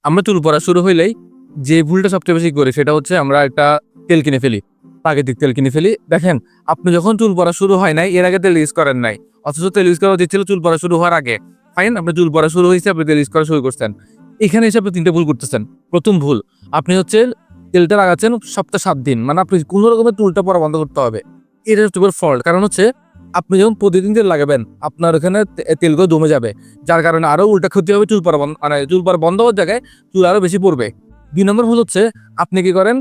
আমরা চুল পড়া শুরু হইলেই যে ভুলটা সবচেয়ে বেশি করি সেটা হচ্ছে আমরা একটা তেল কিনে ফেলি, প্রাকৃতিক তেল কিনে ফেলি। দেখেন, আপনি যখন চুল পড়া শুরু হয় নাই এর আগে তেল ইউজ করেন নাই, অথচ তেল ইউজ করা উচিত ছিল চুল পড়া শুরু হওয়ার আগে। ফাইন, আপনার চুল পড়া শুরু হয়েছে, আপনি তেল ইউজ করা শুরু করছেন। এখানে এসে আপনি 3টে ভুল করতেছেন। প্রথম ভুল, আপনি হচ্ছে তেলটা লাগাচ্ছেন সপ্তাহে 7 দিন, মানে আপনি কোনো রকমের চুলটা পড়া বন্ধ করতে হবে। এটা হচ্ছে ফল্ট। কারণ হচ্ছে আপনি যখন প্রতিদিন তেল লাগাবেন আপনার ওখানে তেলগুলো জমে যাবে, যার কারণে আরো উল্টা ক্ষতি হবে। চুল পড়া বন্ধ, মানে চুল পড়া বন্ধ হওয়ার জায়গায় চুল আরো বেশি পড়বে। 2 নম্বর ভুল হচ্ছে আপনি কি করেন,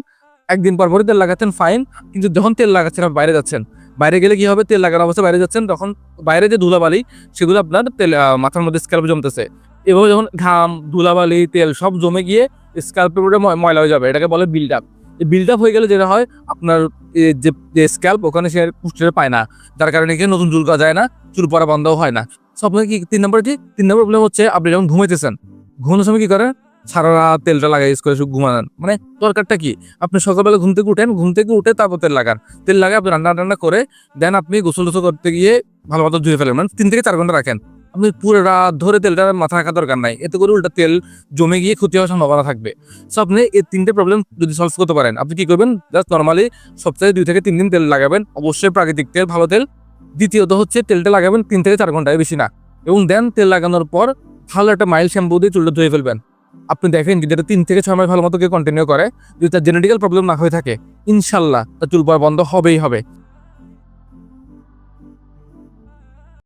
একদিন পর পরই তেল লাগাচ্ছেন, ফাইন, কিন্তু যখন তেল লাগাচ্ছেন আপনি বাইরে যাচ্ছেন, বাইরে গেলে কি হবে, তেল লাগানোর অবস্থায় বাইরে যাচ্ছেন, তখন বাইরে যে ধুলাবালি সেগুলো আপনার তেল মাথার মধ্যে স্ক্যাল্পে জমতেছে। এভাবে যখন ঘাম, ধুলাবালি, তেল সব জমে গিয়ে স্ক্যাল্পের উপরে ময়লা হয়ে যাবে, এটাকে বলে বিল্ড আপ। এই বিল্ড আপ হয়ে গেলে যেটা হয়, আপনার যে স্ক্যাল্প ওখানে সে পুষ্টিটা পায় না, যার কারণে কি নতুন চুল গজায় না, চুল পড়া বন্ধও হয় না। সো আপনাকে কি 3 নম্বর প্রবলেম হচ্ছে আপনি যখন ঘুমাইতেছেন, ঘুমানোর সময় কি করেন, সারা রাত তেলটা লাগাই ইউজ করে ঘুমান। মানে দরকারটা কি, আপনি সকালবেলা ঘুম থেকে উঠেন, ঘুম থেকে উঠে তারপর তেল লাগান, তেল লাগায় আপনি রান্না করে দেন, আপনি গোসল টোসল করতে গিয়ে ভালো মতো ধুয়ে ফেলেন, মানে 3 থেকে 4 ঘন্টা রাখেন। আপনি পুরো রাত ধরে তেলটা মাথা রাখার দরকার নাই, এতে করে উল্টা তেল জমে গিয়ে ক্ষতি হওয়ার সম্ভাবনা থাকবে। সো আপনি এই 3টে প্রবলেম যদি সলভ করতে পারেন, আপনি কি করবেন, জাস্ট নর্মালি সপ্তাহে 2 থেকে 3 দিন তেল লাগাবেন, অবশ্যই প্রাকৃতিক তেল, ভালো তেল। দ্বিতীয়ত হচ্ছে তেলটা লাগাবেন 3 থেকে 4 ঘন্টায় বেশি না, এবং দেন তেল লাগানোর পর ভালো একটা মাইল্ড শ্যাম্পু দিয়ে চুলটা ধুয়ে ফেলবেন। আপনি দেখেন যদি এটা 3 থেকে 6 মাস ভালো মতো কন্টিনিউ করে, যদি তার জেনেটিক্যাল প্রবলেম না হয়ে থাকে, ইনশাল্লাহ তার চুল পড়া বন্ধ হবেই হবে।